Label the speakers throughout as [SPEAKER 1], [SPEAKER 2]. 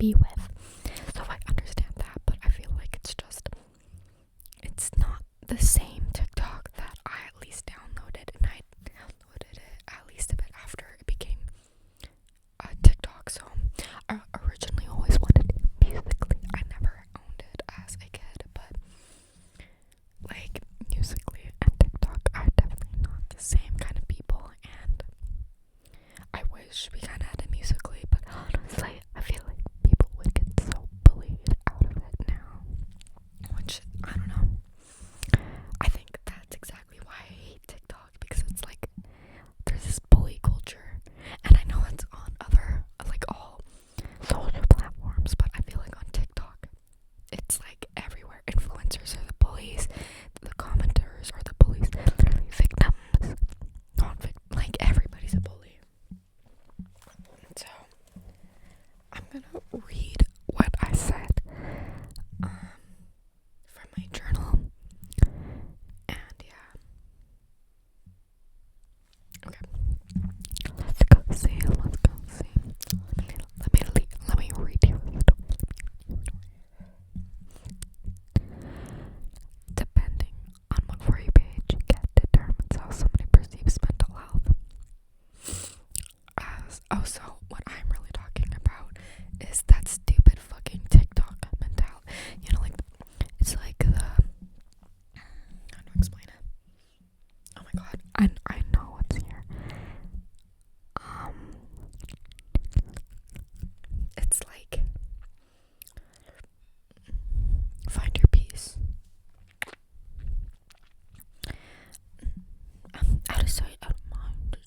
[SPEAKER 1] be with. So I understand that, but I feel like it's not the same TikTok that I at least downloaded, and I downloaded it at least a bit after it became a TikTok. So I originally always wanted Musically. I never owned it as a kid, but like Musically and TikTok are definitely not the same kind of people, and I wish we kind of had a Musically, but honestly, I feel like people would get so bullied out of it now, which, I don't know. I think that's exactly why I hate TikTok, because it's like, there's this bully culture, and I know it's on other, like, all social platforms, but I feel like on TikTok, it's like everywhere. Influencers are the bullies, the commenters are the bullies, literally victims, like, everybody's a bully. So I'm gonna read what I said from my journal, and yeah. Okay, let's go see. Let me read you a story. Depending on what For You page you get determines how somebody perceives mental health. So what I'm really talking about is that stupid fucking TikTok mentality. You know, like, it's like the, how do I explain it? Oh my god, I know what's here. It's like, find your peace. Out of sight, out of mind.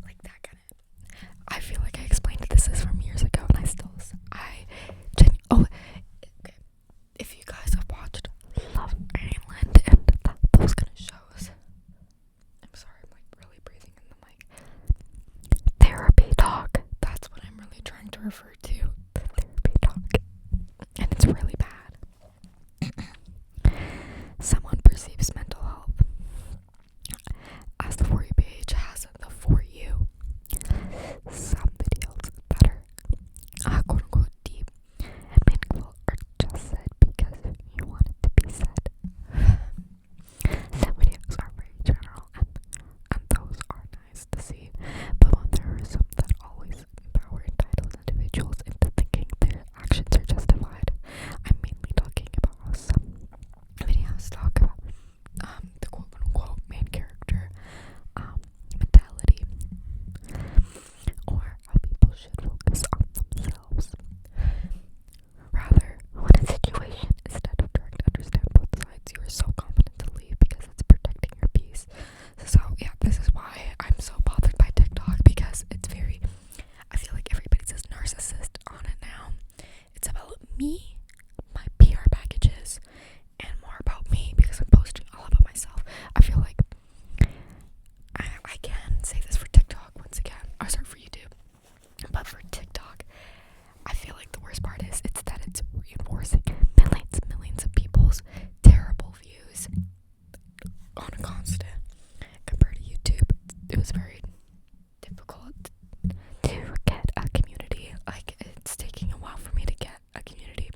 [SPEAKER 1] Like that kind of. I feel like I explained this is from years ago, and okay. If you guys have watched Love Island and those kind of shows, I'm sorry, I'm like really breathing in the mic. Therapy talk. That's what I'm really trying to refer to. The therapy talk, and it's really bad. Someone perceives mental health as the For You page has the For You. Some videos that are quote unquote deep and meaningful are just said because you want it to be said. Some videos are very general, and those are nice to see, but when there are some that always empower entitled individuals into thinking their actions are justified, I'm mainly talking about how some videos talk about the quote unquote main character mentality, or how people should focus on themselves. Rather, when a situation, instead of trying to understand both sides, you are so confident to leave because it's protecting your peace. So yeah, this is why I'm so bothered by TikTok, because it's very, I feel like everybody's a narcissist on it now. It's about me, my PR packages, and more about me because I'm posting all about myself. I feel like I can say this for TikTok once again. Oh, sorry, for YouTube. But for TikTok, I feel like the worst part is it's reinforcing millions of people's terrible views on a constant. Compared to YouTube, it was very difficult to get a community. Like, it's taking a while for me to get a community.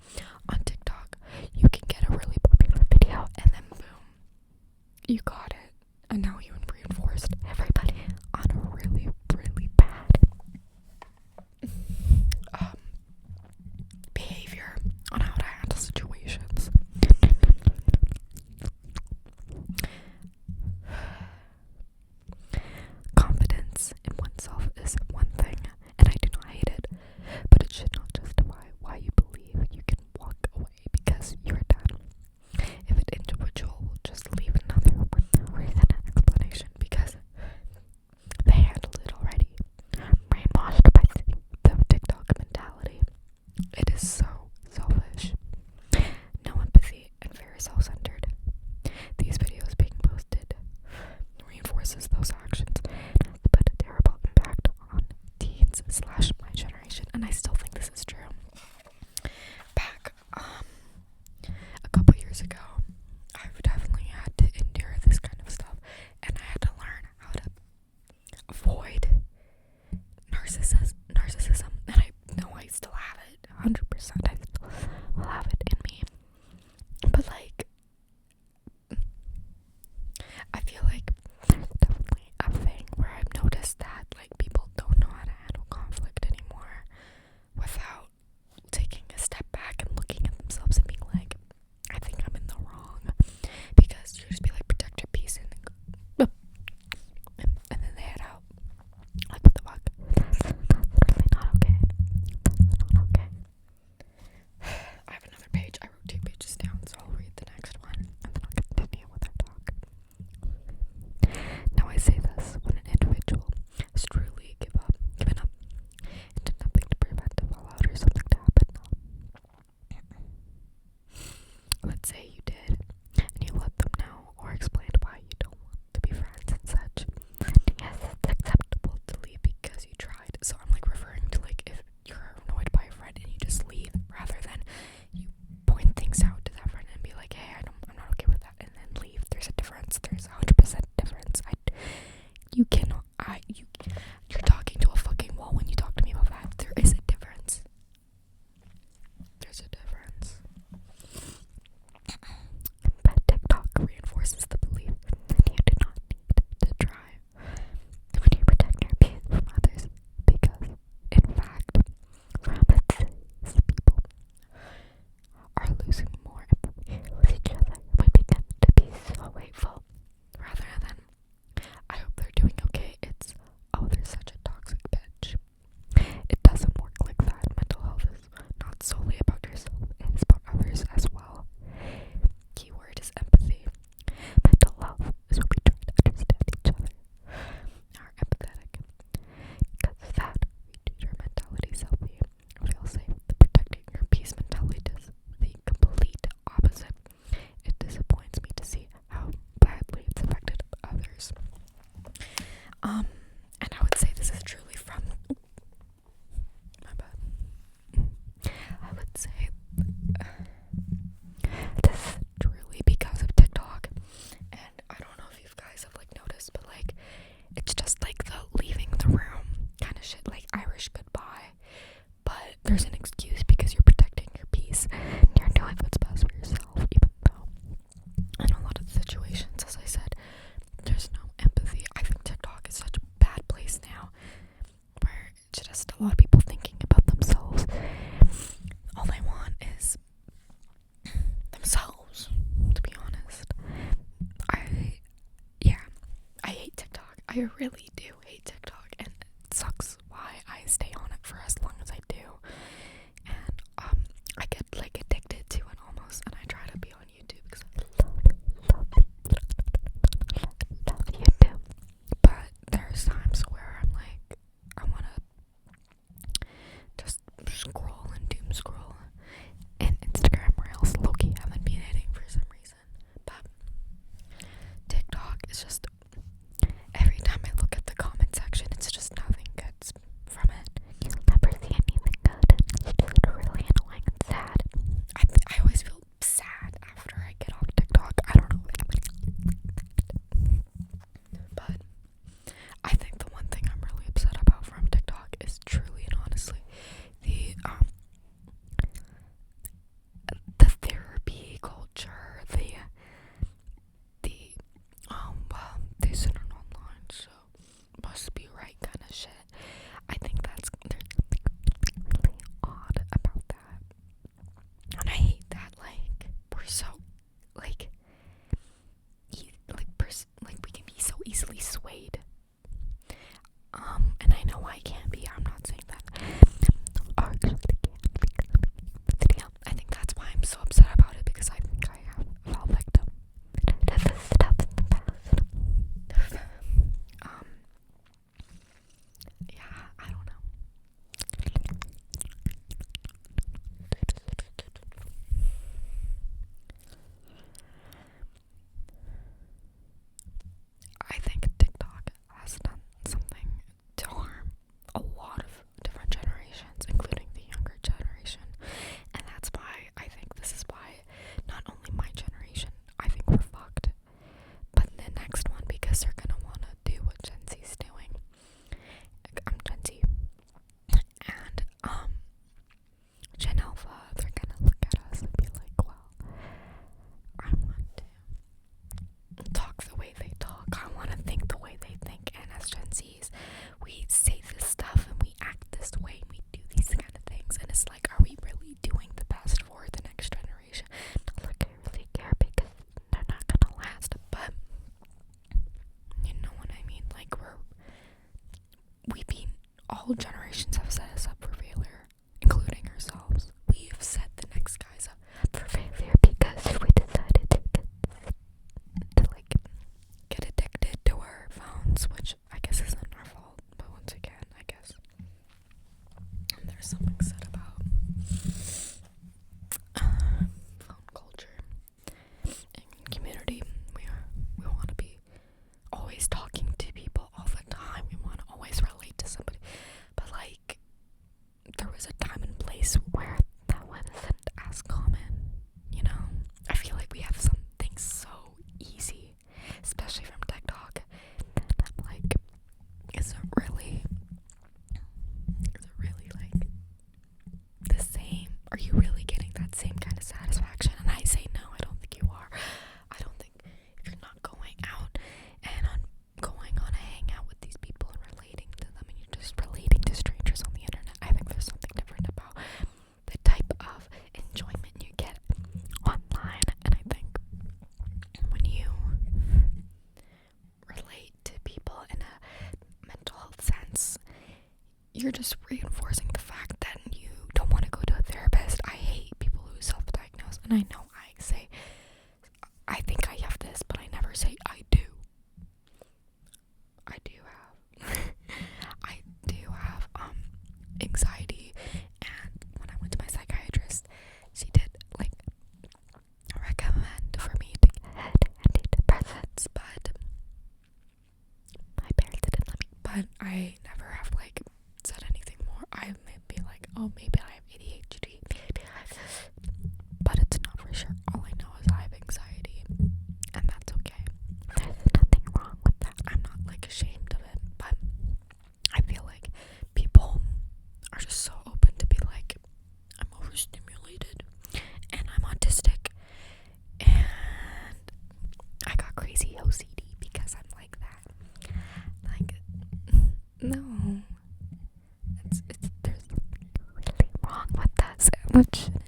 [SPEAKER 1] there's an excuse because you're protecting your peace. You're doing what's best for yourself, even though in a lot of situations, as I said, there's no empathy. I think TikTok is such a bad place now where it's just a lot of people thinking about themselves. All they want is themselves, to be honest. I hate TikTok. I really do hate TikTok, and it sucks why I stay on it for as long as I do. And I get like addicted to it almost, and I try to be on YouTube because I love YouTube. But there's times where I'm like, I wanna just scroll and doom scroll, and Instagram Reels low-key haven't been hitting for some reason. But TikTok is just, every time I look at the comment section, it's just nothing good from it. You'll never see anything good. It's just really annoying and sad. I always feel sad after I get off TikTok. I don't know. But I think the one thing I'm really upset about from TikTok is truly and honestly the therapy culture, well, they said it online, so must be right kind of shit. I think there's something really odd about that, and I hate that. Like, we're so like we can be so easily swayed. And I know I can be. I'm not saying that. I think that's why I'm so upset about it, because I think I have fell victim to this stuff in the past. Yeah, I don't know. I think TikTok has done something to harm a lot of different generations, including the younger generation. And that's why I think this is why not only my generation, I think we're fucked, but the next one, because they're gonna wanna do what Gen Z's doing. I'm Gen Z. And Gen Alpha, they're gonna look at us and be like, well, I want to talk the way they talk. I want to think the way they think. And as Gen Zs, we say this stuff and we act this way and we do these kind of things. And it's like, are we really doing the best for the next generation? Not like I really care, because they're not gonna last. But you know what I mean? Like, all generations have set us up for failure, including ourselves. We have set the next guys up for failure because we decided to get addicted to our phones, which I guess isn't our fault. But once again, I guess there's something said about phone culture and community. We want to be always talking to people all the time. We want to always relate to somebody. But like, there was a time and place where that wasn't as common, you know? I feel like we have something so easy, especially from TikTok, that I'm like, is it really like the same? Are you really getting that same kind of satisfaction? And I say no, I don't think you are. I don't think, if you're not going out and going on a hangout with these people and relating to them, and you're just relating to strangers on the internet, I think there's something different about the type of enjoyment you get online. And I think when you relate to people in a mental health sense, you're just reinforcing the fact that you don't want to go to a therapist. I hate people who self-diagnose, and I know I say I think I have this, but I never say I do. I do have anxiety, and when I went to my psychiatrist, she did like recommend for me to get antidepressants, but my parents didn't let me. But I never have like said anything more. I may be like, oh, maybe I have ADHD, maybe I have this, but it's not for sure. All I know is I have anxiety, and that's okay. There's nothing wrong with that. I'm not like ashamed of it, but I feel like people are just so open to be like, That shouldn't